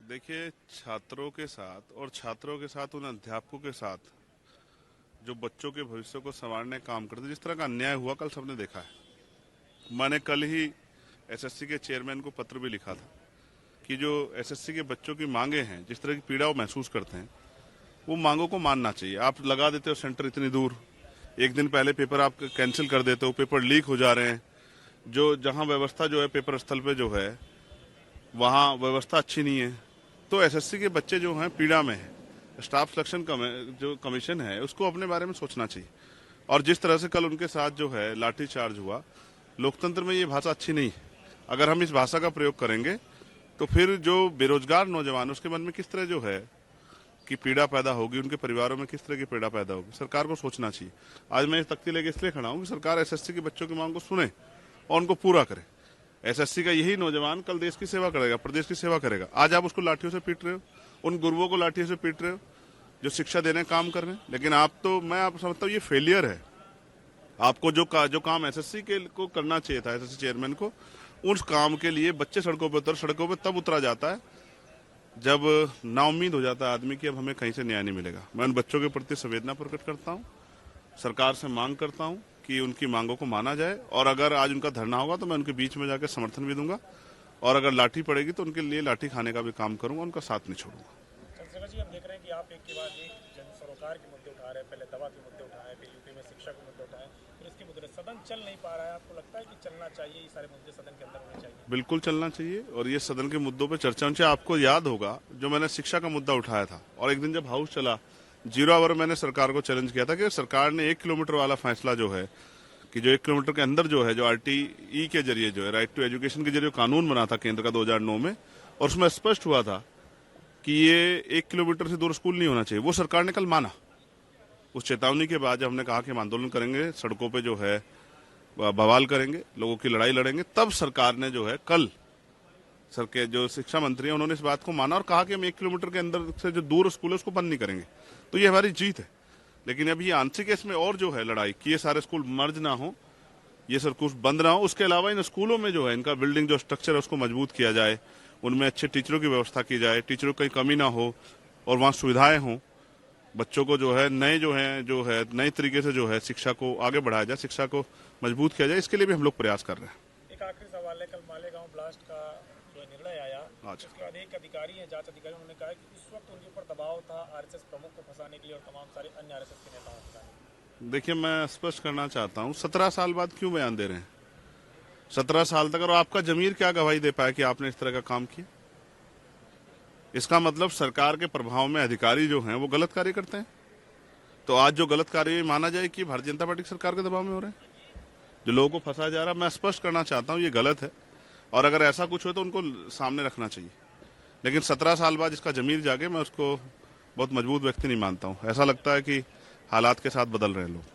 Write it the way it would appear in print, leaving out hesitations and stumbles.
देखिए, छात्रों के साथ और छात्रों के साथ उन अध्यापकों के साथ जो बच्चों के भविष्य को संवारने का काम करते, जिस तरह का अन्याय हुआ कल सबने देखा है। मैंने कल ही एसएससी के चेयरमैन को पत्र भी लिखा था कि जो एसएससी के बच्चों की मांगे हैं, जिस तरह की पीड़ा वो महसूस करते हैं, वो मांगों को मानना चाहिए। आप लगा देते हो सेंटर इतनी दूर, एक दिन पहले पेपर आप कैंसिल कर देते हो, पेपर लीक हो जा रहे हैं। जो जहाँ व्यवस्था जो है पेपर स्थल पे जो है वहाँ व्यवस्था अच्छी नहीं है। तो एसएससी के बच्चे जो हैं पीड़ा में है। स्टाफ सिलेक्शन जो कमीशन है उसको अपने बारे में सोचना चाहिए। और जिस तरह से कल उनके साथ जो है लाठी चार्ज हुआ, लोकतंत्र में ये भाषा अच्छी नहीं है। अगर हम इस भाषा का प्रयोग करेंगे तो फिर जो बेरोजगार नौजवान उसके मन में किस तरह जो है कि पीड़ा पैदा होगी, उनके परिवारों में किस तरह की पीड़ा पैदा होगी, सरकार को सोचना चाहिए। आज मैं इस तख्ती लेके इसलिए खड़ा हूँ कि सरकार एसएससी के बच्चों की मांग को सुने और उनको पूरा करे। एसएससी का यही नौजवान कल देश की सेवा करेगा, प्रदेश की सेवा करेगा। आज आप उसको लाठियों से पीट रहे हो, उन गुरुओं को लाठियों से पीट रहे हो जो शिक्षा देने का काम कर रहे हैं। लेकिन मैं आप समझता हूँ ये फेलियर है। आपको जो काम एसएससी के को करना चाहिए था, एसएससी चेयरमैन को, उस काम के लिए बच्चे सड़कों पे तब उतरा जाता है जब नाउम्मीद हो जाता है आदमी कि अब हमें कहीं से न्याय नहीं मिलेगा। मैं उन बच्चों के प्रति संवेदना प्रकट करता हूँ, सरकार से मांग करता हूँ कि उनकी मांगों को माना जाए। और अगर आज उनका धरना होगा तो मैं उनके बीच में जाकर समर्थन भी दूंगा, और अगर लाठी पड़ेगी तो उनके लिए लाठी खाने का भी काम करूंगा, उनका साथ नहीं छोड़ूंगा। चंद्रशेखर जी, हम देख रहे हैं कि आप एक के बाद एक जन सरोकार के मुद्दे उठा रहे हैं। पहले दवा के मुद्दे उठाए, फिर यूपी में शिक्षा के मुद्दे उठाए, फिर इसके मुद्दे। सदन चल नहीं पा रहा है, आपको लगता है कि चलना चाहिए, ये सारे मुद्दे सदन के अंदर होने चाहिए? बिल्कुल चलना चाहिए, और ये सदन के मुद्दों पर चर्चा होनी चाहिए। आपको याद होगा जो मैंने शिक्षा का मुद्दा उठाया था, और एक दिन जब हाउस चला 0 आवर मैंने सरकार को चैलेंज किया था कि सरकार ने 1 किलोमीटर वाला फैसला जो है कि जो 1 किलोमीटर के अंदर जो है, जो आरटीई के जरिए जो है, राइट टू एजुकेशन के जरिए कानून बना था केंद्र का 2009 में, और उसमें स्पष्ट हुआ था कि ये 1 किलोमीटर से दूर स्कूल नहीं होना चाहिए। वो सरकार ने कल माना। उस चेतावनी के बाद जब हमने कहा कि हम आंदोलन करेंगे, सड़कों पे जो है बवाल करेंगे, लोगों की लड़ाई लड़ेंगे, तब सरकार ने जो है कल सर के जो शिक्षा मंत्री हैं उन्होंने इस बात को माना और कहा कि हम 1 किलोमीटर के अंदर से जो दूर स्कूल है उसको बंद नहीं करेंगे। तो ये हमारी जीत है। लेकिन अभी ये आंशिक इसमें और जो है लड़ाई कि ये सारे स्कूल मर्ज ना हो, ये सर कुछ बंद ना हो। उसके अलावा इन स्कूलों में जो है इनका बिल्डिंग जो स्ट्रक्चर है उसको मजबूत किया जाए, उनमें अच्छे टीचरों की व्यवस्था की जाए, टीचरों की कहीं कमी ना हो, और वहाँ सुविधाएं हों। बच्चों को जो है नए तरीके से जो है शिक्षा को आगे बढ़ाया जाए, शिक्षा को मजबूत किया जाए। इसके लिए भी हम लोग प्रयास कर रहे हैं। एक आखिरी सवाल है, कल मालेगांव ब्लास्ट का जो निर्णय आया, अच्छा। उसके बाद एक अधिकारी है, जांच अधिकारी, उन्होंने कहा कि उस वक्त उनके ऊपर दबाव था आरएसएस प्रमुख को फंसाने के लिए और तमाम सारे अन्य आरएसएस के नेताओं को। देखिए, मैं स्पष्ट करना चाहता हूँ, 17 साल बाद क्यों बयान दे रहे हैं? 17 साल तक, और आपका जमीर क्या गवाही दे पाया कि आपने इस तरह का काम किया? इसका मतलब सरकार के प्रभाव में अधिकारी जो हैं वो गलत कार्य करते हैं। तो आज जो गलत कार्य माना जाए कि भारतीय जनता पार्टी सरकार के दबाव में हो रहे हैं, जो लोगों को फंसाया जा रहा है, मैं स्पष्ट करना चाहता हूँ ये गलत है। और अगर ऐसा कुछ हो तो उनको सामने रखना चाहिए। लेकिन 17 साल बाद इसका जमीर जागे, मैं उसको बहुत मजबूत व्यक्ति नहीं मानता हूँ। ऐसा लगता है कि हालात के साथ बदल रहे हैं लोग।